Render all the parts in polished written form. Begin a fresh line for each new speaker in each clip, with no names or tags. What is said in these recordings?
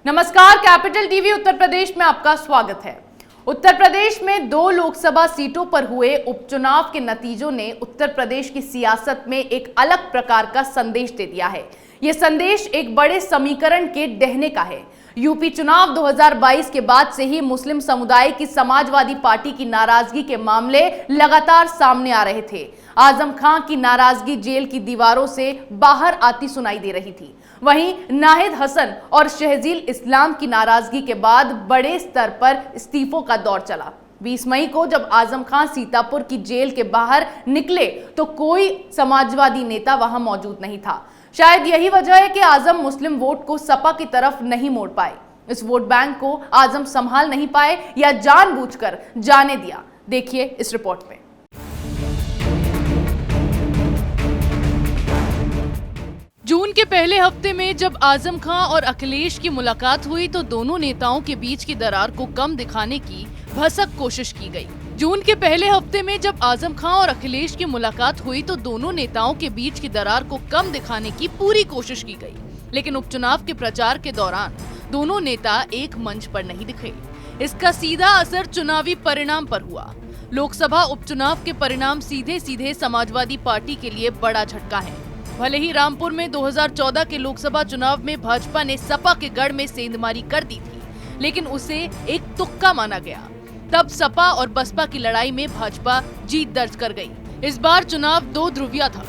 नमस्कार, capital TV Uttar Pradesh में आपका स्वागत है। उत्तर प्रदेश में 2 लोकसभा सीटों पर हुए उपचुनाव के नतीजों ने उत्तर प्रदेश की सियासत में एक अलग प्रकार का संदेश दे दिया है। यह संदेश एक बड़े समीकरण के ढहने का है। यूपी चुनाव 2022 के बाद से ही मुस्लिम समुदाय की समाजवादी पार्टी की नाराजगी के मामले लगातार सामने आ रहे थे। आजम खां की नाराजगी जेल की दीवारों से बाहर आती सुनाई दे रही थी। वहीं नाहिद हसन और शहजील इस्लाम की नाराजगी के बाद बड़े स्तर पर इस्तीफों का दौर चला। 20 मई को जब आजम खां सीतापुर की जेल के बाहर निकले तो कोई समाजवादी नेता वहां मौजूद नहीं था। शायद यही वजह है कि आजम मुस्लिम वोट को सपा की तरफ नहीं मोड़ पाए। इस वोट बैंक को आजम संभाल नहीं पाए या जानबूझकर जाने दिया। देखिए इस रिपोर्ट में। जून के पहले हफ्ते में जब आजम खां और अखिलेश की मुलाकात हुई तो दोनों नेताओं के बीच की दरार को कम दिखाने की भरसक कोशिश की गई। जून के पहले हफ्ते में जब आजम खां और अखिलेश की मुलाकात हुई तो दोनों नेताओं के बीच की दरार को कम दिखाने की पूरी कोशिश की गई, लेकिन उपचुनाव के प्रचार के दौरान दोनों नेता एक मंच पर नहीं दिखे। इसका सीधा असर चुनावी परिणाम पर हुआ। लोकसभा उपचुनाव के परिणाम सीधे सीधे समाजवादी पार्टी के लिए बड़ा झटका है। भले ही रामपुर में 2014 के लोकसभा चुनाव में भाजपा ने सपा के गढ़ में सेंधमारी कर दी थी, लेकिन उसे एक तुक्का माना गया। तब सपा और बसपा की लड़ाई में भाजपा जीत दर्ज कर गई। इस बार चुनाव 2 ध्रुवीय था।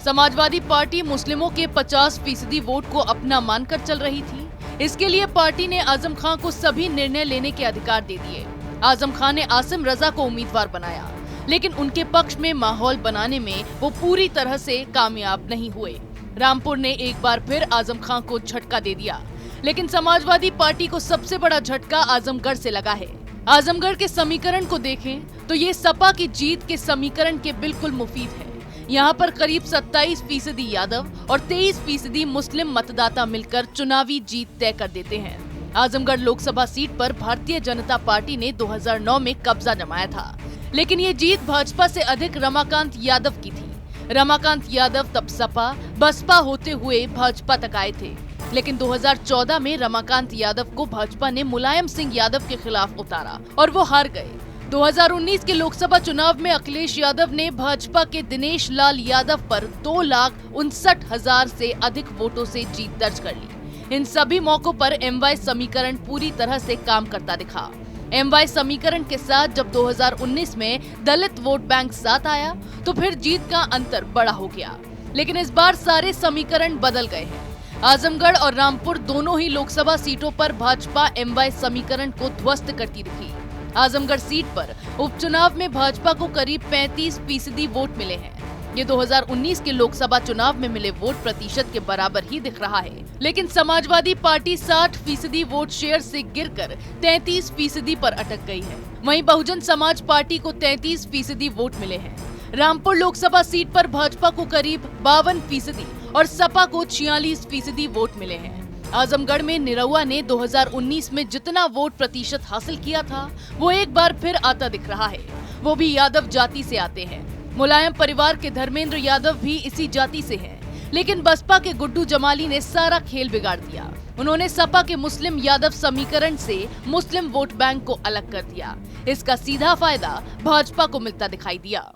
समाजवादी पार्टी मुस्लिमों के 50% वोट को अपना मानकर चल रही थी। इसके लिए पार्टी ने आजम खां को सभी निर्णय लेने के अधिकार दे दिए। आजम खां ने आसिम रजा को उम्मीदवार बनाया, लेकिन उनके पक्ष में माहौल बनाने में वो पूरी तरह से कामयाब नहीं हुए। रामपुर ने एक बार फिर आजम खां को झटका दे दिया, लेकिन समाजवादी पार्टी को सबसे बड़ा झटका आजमगढ़ से लगा है। आजमगढ़ के समीकरण को देखें तो ये सपा की जीत के समीकरण के बिल्कुल मुफीद है। यहाँ पर करीब 27% यादव और 23% मुस्लिम मतदाता मिलकर चुनावी जीत तय कर देते हैं। आजमगढ़ लोकसभा सीट पर भारतीय जनता पार्टी ने 2009 में कब्जा जमाया था, लेकिन ये जीत भाजपा से अधिक रमाकांत यादव की थी। रमाकांत यादव तब सपा बसपा होते हुए भाजपा तक आए थे, लेकिन 2014 में रमाकांत यादव को भाजपा ने मुलायम सिंह यादव के खिलाफ उतारा और वो हार गए। 2019 के लोकसभा चुनाव में अखिलेश यादव ने भाजपा के दिनेश लाल यादव पर 2,59,000 से अधिक वोटों से जीत दर्ज कर ली। इन सभी मौकों पर एमवाई समीकरण पूरी तरह से काम करता दिखा। एमवाई समीकरण के साथ जब 2019 में दलित वोट बैंक साथ आया तो फिर जीत का अंतर बड़ा हो गया, लेकिन इस बार सारे समीकरण बदल गए हैं। आजमगढ़ और रामपुर दोनों ही लोकसभा सीटों पर भाजपा एमवाई समीकरण को ध्वस्त करती दिखी। आजमगढ़ सीट पर उपचुनाव में भाजपा को करीब 35% वोट मिले हैं। ये 2019 के लोकसभा चुनाव में मिले वोट प्रतिशत के बराबर ही दिख रहा है, लेकिन समाजवादी पार्टी 60% वोट शेयर से गिरकर 33% पर अटक गई है। वहीं बहुजन समाज पार्टी को 33% वोट मिले हैं। रामपुर लोकसभा सीट पर भाजपा को करीब 52% और सपा को 46% वोट मिले हैं। आजमगढ़ में निरहुआ ने 2019 में जितना वोट प्रतिशत हासिल किया था वो एक बार फिर आता दिख रहा है। वो भी यादव जाति से आते हैं। मुलायम परिवार के धर्मेंद्र यादव भी इसी जाति से हैं, लेकिन बसपा के गुड्डू जमाली ने सारा खेल बिगाड़ दिया। उन्होंने सपा के मुस्लिम यादव समीकरण से मुस्लिम वोट बैंक को अलग कर दिया। इसका सीधा फायदा भाजपा को मिलता दिखाई दिया।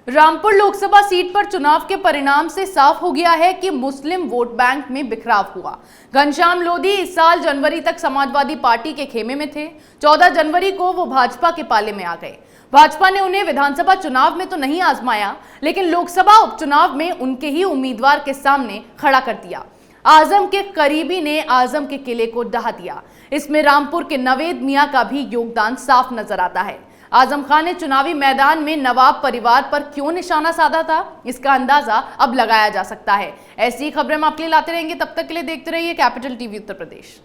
रामपुर लोकसभा सीट पर चुनाव के परिणाम से साफ हो गया है कि मुस्लिम वोट बैंक में बिखराव हुआ। घनश्याम लोधी इस साल जनवरी तक समाजवादी पार्टी के खेमे में थे। 14 जनवरी को वो भाजपा के पाले में आ गए। भाजपा ने उन्हें विधानसभा चुनाव में तो नहीं आजमाया, लेकिन लोकसभा उपचुनाव में उनके ही उम्मीदवार के सामने खड़ा कर दिया। आजम के करीबी ने आजम के किले को ढहा दिया। इसमें रामपुर के नवेद मियां का भी योगदान साफ नजर आता है। आजम खान ने चुनावी मैदान में नवाब परिवार पर क्यों निशाना साधा था, इसका अंदाजा अब लगाया जा सकता है। ऐसी खबरें हम आपके लिए लाते रहेंगे। तब तक के लिए देखते रहिए कैपिटल टीवी उत्तर प्रदेश।